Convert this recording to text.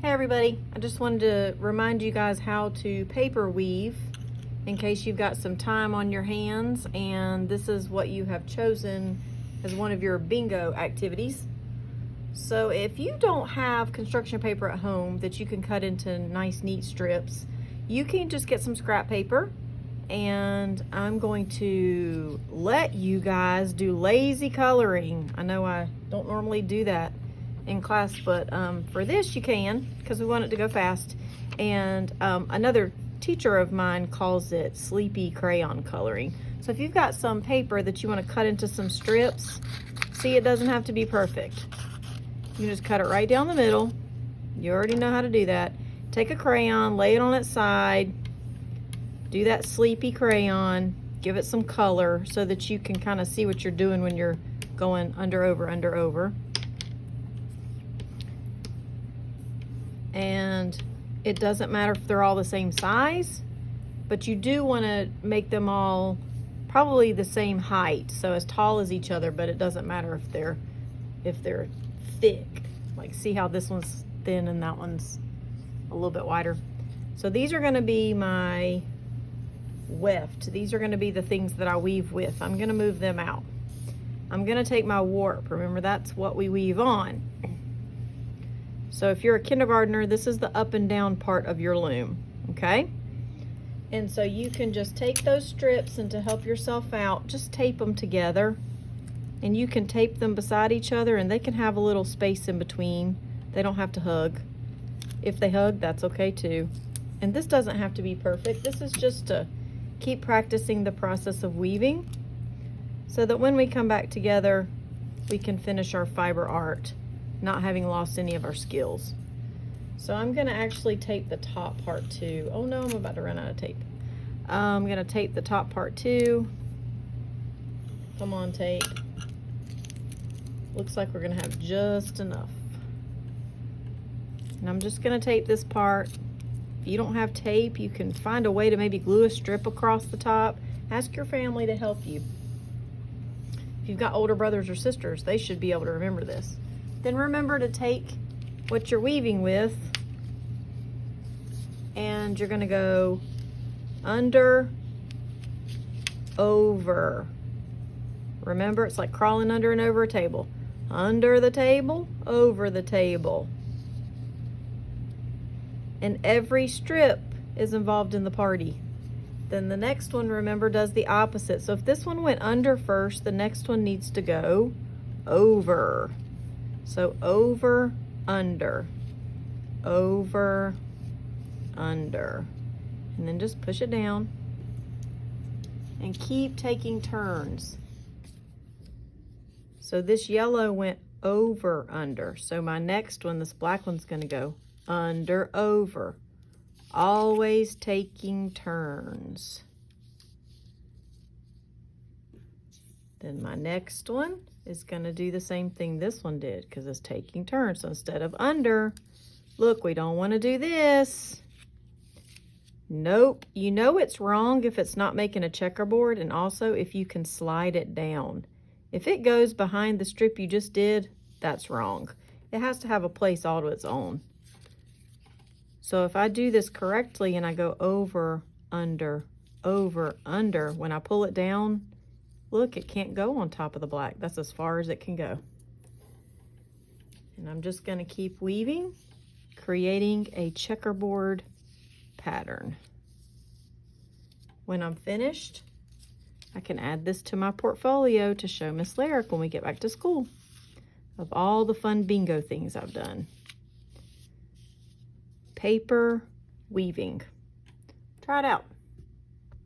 Hey everybody, I just wanted to remind you guys how to paper weave in case you've got some time on your hands and this is what you have chosen as one of your bingo activities. So if you don't have construction paper at home that you can cut into nice neat strips, you can just get some scrap paper, and I'm going to let you guys do lazy coloring. I know I don't normally do that in class, but for this you can, because we want it to go fast. And another teacher of mine calls it sleepy crayon coloring. So if you've got some paper that you want to cut into some strips, see, it doesn't have to be perfect. You just cut it right down the middle. You already know how to do that. Take a crayon, lay it on its side, do that sleepy crayon, give it some color so that you can kind of see what you're doing when you're going under, over, under, over. And it doesn't matter if they're all the same size, but you do want to make them all probably the same height, so as tall as each other, but it doesn't matter if they're thick. Like, see how this one's thin and that one's a little bit wider. So these are going to be my weft. These are going to be the things that I weave with. I'm going to move them out. I'm going to take my warp. Remember, that's what we weave on. So if you're a kindergartner, this is the up and down part of your loom, okay? And so you can just take those strips, and to help yourself out, just tape them together. And you can tape them beside each other, and they can have a little space in between. They don't have to hug. If they hug, that's okay too. And this doesn't have to be perfect. This is just to keep practicing the process of weaving so that when we come back together, we can finish our fiber art, not having lost any of our skills. So I'm gonna actually tape the top part too. Oh no, I'm about to run out of tape. I'm gonna tape the top part too. Come on, tape. Looks like we're gonna have just enough. And I'm just gonna tape this part. If you don't have tape, you can find a way to maybe glue a strip across the top. Ask your family to help you. If you've got older brothers or sisters, they should be able to remember this. Then remember to take what you're weaving with, and you're gonna go under, over. Remember, it's like crawling under and over a table. Under the table, over the table. And every strip is involved in the party. Then the next one, remember, does the opposite. So if this one went under first, the next one needs to go over. So over, under, over, under. And then just push it down and keep taking turns. So this yellow went over, under. So my next one, this black one's gonna go under, over. Always taking turns. Then my next one is gonna do the same thing this one did, because it's taking turns. So instead of under, look, we don't wanna do this. Nope, you know it's wrong if it's not making a checkerboard, and also if you can slide it down. If it goes behind the strip you just did, that's wrong. It has to have a place all to its own. So if I do this correctly and I go over, under, when I pull it down, look, it can't go on top of the black. That's as far as it can go. And I'm just gonna keep weaving, creating a checkerboard pattern. When I'm finished, I can add this to my portfolio to show Miss Lyric when we get back to school of all the fun bingo things I've done. Paper weaving. Try it out.